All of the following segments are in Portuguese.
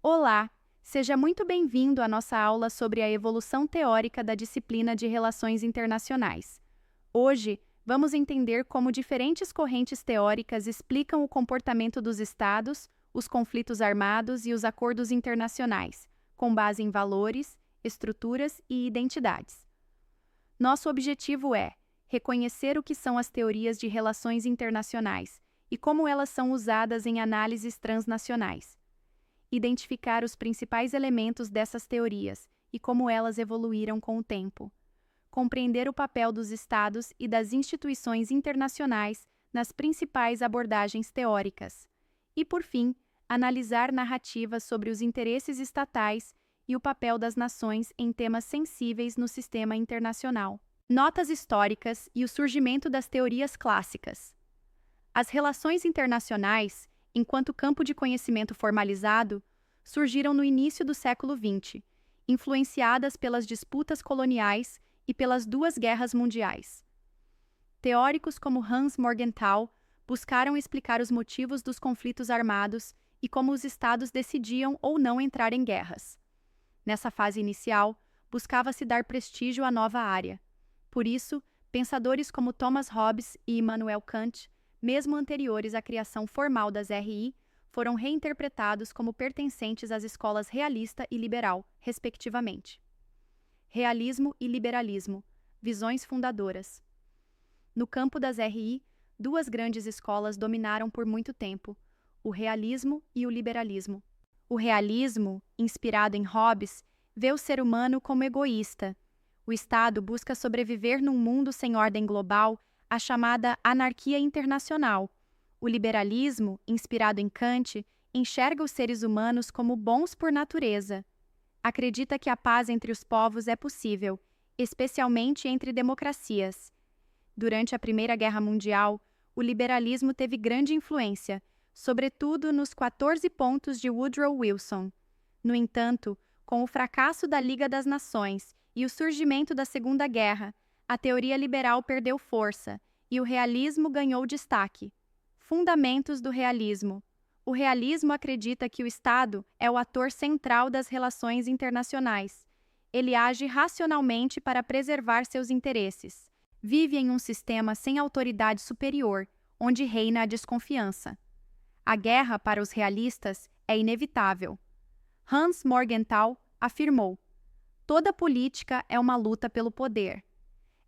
Olá, seja muito bem-vindo à nossa aula sobre a evolução teórica da disciplina de Relações Internacionais. Hoje, vamos entender como diferentes correntes teóricas explicam o comportamento dos Estados, os conflitos armados e os acordos internacionais, com base em valores, estruturas e identidades. Nosso objetivo é reconhecer o que são as teorias de relações internacionais e como elas são usadas em análises transnacionais, identificar os principais elementos dessas teorias e como elas evoluíram com o tempo, compreender o papel dos Estados e das instituições internacionais nas principais abordagens teóricas, e, por fim, analisar narrativas sobre os interesses estatais e o papel das nações em temas sensíveis no sistema internacional. Notas históricas e o surgimento das teorias clássicas. As relações internacionais, enquanto campo de conhecimento formalizado, surgiram no início do século XX, influenciadas pelas disputas coloniais e pelas duas guerras mundiais. Teóricos como Hans Morgenthau buscaram explicar os motivos dos conflitos armados e como os estados decidiam ou não entrar em guerras. Nessa fase inicial, buscava-se dar prestígio à nova área. Por isso, pensadores como Thomas Hobbes e Immanuel Kant, mesmo anteriores à criação formal das RI, foram reinterpretados como pertencentes às escolas realista e liberal, respectivamente. Realismo e liberalismo, visões fundadoras. No campo das RI, duas grandes escolas dominaram por muito tempo, o realismo e o liberalismo. O realismo, inspirado em Hobbes, vê o ser humano como egoísta. O Estado busca sobreviver num mundo sem ordem global, a chamada anarquia internacional. O liberalismo, inspirado em Kant, enxerga os seres humanos como bons por natureza. Acredita que a paz entre os povos é possível, especialmente entre democracias. Durante a Primeira Guerra Mundial, o liberalismo teve grande influência, sobretudo nos 14 pontos de Woodrow Wilson. No entanto, com o fracasso da Liga das Nações e o surgimento da Segunda Guerra, a teoria liberal perdeu força e o realismo ganhou destaque. Fundamentos do realismo. O realismo acredita que o Estado é o ator central das relações internacionais. Ele age racionalmente para preservar seus interesses. Vive em um sistema sem autoridade superior, onde reina a desconfiança. A guerra, para os realistas, é inevitável. Hans Morgenthau afirmou: toda política é uma luta pelo poder.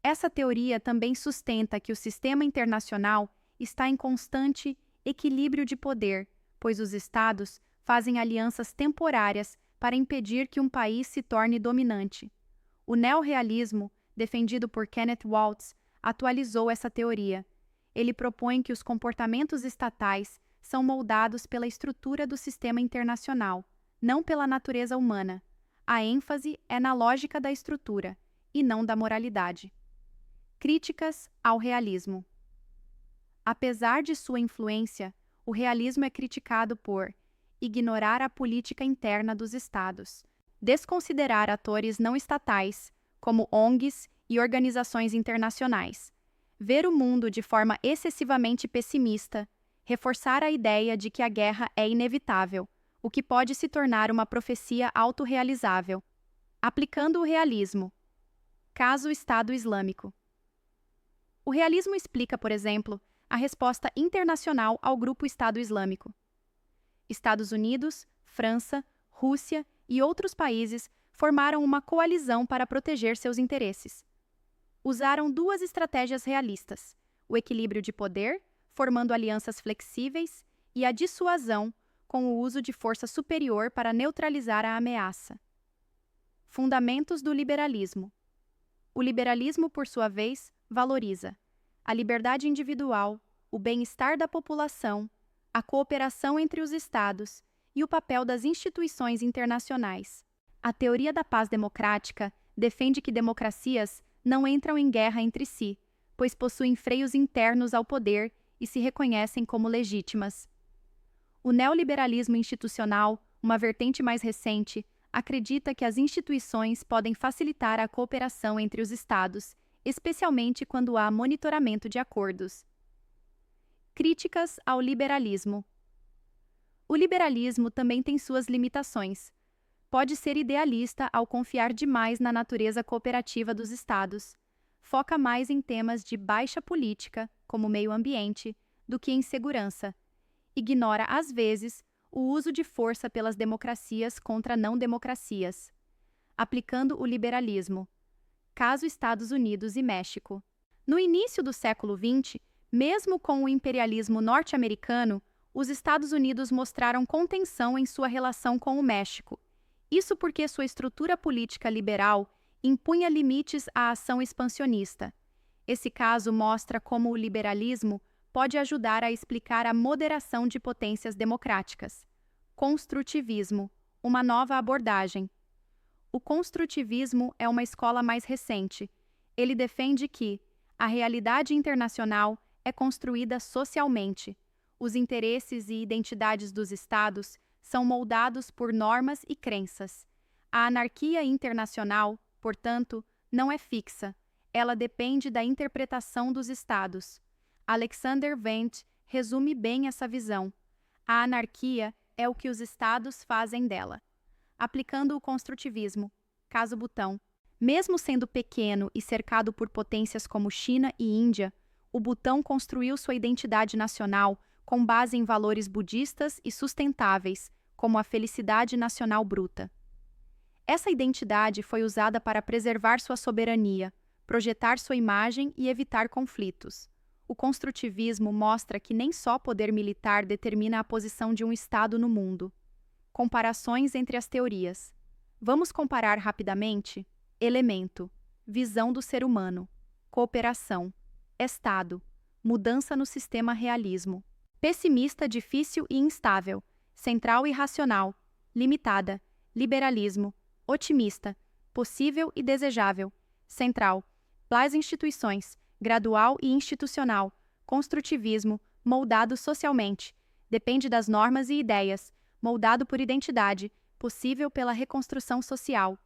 Essa teoria também sustenta que o sistema internacional está em constante equilíbrio de poder, pois os Estados fazem alianças temporárias para impedir que um país se torne dominante. O neorrealismo, defendido por Kenneth Waltz, atualizou essa teoria. Ele propõe que os comportamentos estatais são moldados pela estrutura do sistema internacional, não pela natureza humana. A ênfase é na lógica da estrutura, e não da moralidade. Críticas ao realismo. Apesar de sua influência, o realismo é criticado por ignorar a política interna dos Estados, desconsiderar atores não estatais, como ONGs e organizações internacionais, ver o mundo de forma excessivamente pessimista, reforçar a ideia de que a guerra é inevitável, o que pode se tornar uma profecia autorrealizável. Aplicando o realismo. Caso Estado Islâmico. O realismo explica, por exemplo, a resposta internacional ao grupo Estado Islâmico. Estados Unidos, França, Rússia e outros países formaram uma coalizão para proteger seus interesses. Usaram duas estratégias realistas: o equilíbrio de poder, formando alianças flexíveis, e a dissuasão, com o uso de força superior para neutralizar a ameaça. Fundamentos do liberalismo. O liberalismo, por sua vez, valoriza a liberdade individual, o bem-estar da população, a cooperação entre os Estados e o papel das instituições internacionais. A teoria da paz democrática defende que democracias não entram em guerra entre si, pois possuem freios internos ao poder e se reconhecem como legítimas. O neoliberalismo institucional, uma vertente mais recente, acredita que as instituições podem facilitar a cooperação entre os Estados, especialmente quando há monitoramento de acordos. Críticas ao liberalismo. O liberalismo também tem suas limitações. Pode ser idealista ao confiar demais na natureza cooperativa dos estados. Foca mais em temas de baixa política, como meio ambiente, do que em segurança. Ignora, às vezes, o uso de força pelas democracias contra não-democracias. Aplicando o liberalismo. Caso Estados Unidos e México. No início do século XX, mesmo com o imperialismo norte-americano, os Estados Unidos mostraram contenção em sua relação com o México. Isso porque sua estrutura política liberal impunha limites à ação expansionista. Esse caso mostra como o liberalismo pode ajudar a explicar a moderação de potências democráticas. Construtivismo, uma nova abordagem. O construtivismo é uma escola mais recente. Ele defende que a realidade internacional é construída socialmente. Os interesses e identidades dos estados são moldados por normas e crenças. A anarquia internacional, portanto, não é fixa. Ela depende da interpretação dos estados. Alexander Wendt resume bem essa visão. A anarquia é o que os estados fazem dela. Aplicando o construtivismo, caso Butão. Mesmo sendo pequeno e cercado por potências como China e Índia, o Butão construiu sua identidade nacional com base em valores budistas e sustentáveis, como a felicidade nacional bruta. Essa identidade foi usada para preservar sua soberania, projetar sua imagem e evitar conflitos. O construtivismo mostra que nem só poder militar determina a posição de um Estado no mundo. Comparações entre as teorias. Vamos comparar rapidamente? Elemento, visão do ser humano, cooperação, Estado, mudança no sistema realismo, pessimista, difícil e instável, central e racional, limitada, liberalismo, otimista, possível e desejável, central, as instituições, gradual e institucional, construtivismo, moldado socialmente, depende das normas e ideias, moldado por identidade, possível pela reconstrução social.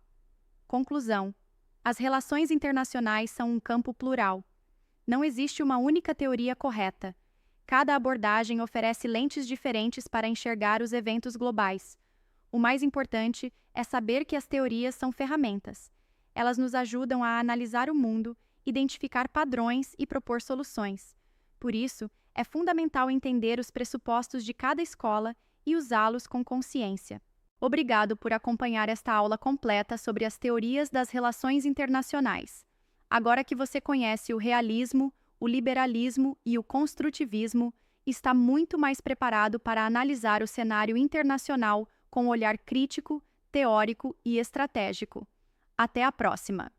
Conclusão. As relações internacionais são um campo plural. Não existe uma única teoria correta. Cada abordagem oferece lentes diferentes para enxergar os eventos globais. O mais importante é saber que as teorias são ferramentas. Elas nos ajudam a analisar o mundo, identificar padrões e propor soluções. Por isso, é fundamental entender os pressupostos de cada escola e usá-los com consciência. Obrigado por acompanhar esta aula completa sobre as teorias das relações internacionais. Agora que você conhece o realismo, o liberalismo e o construtivismo, está muito mais preparado para analisar o cenário internacional com um olhar crítico, teórico e estratégico. Até a próxima!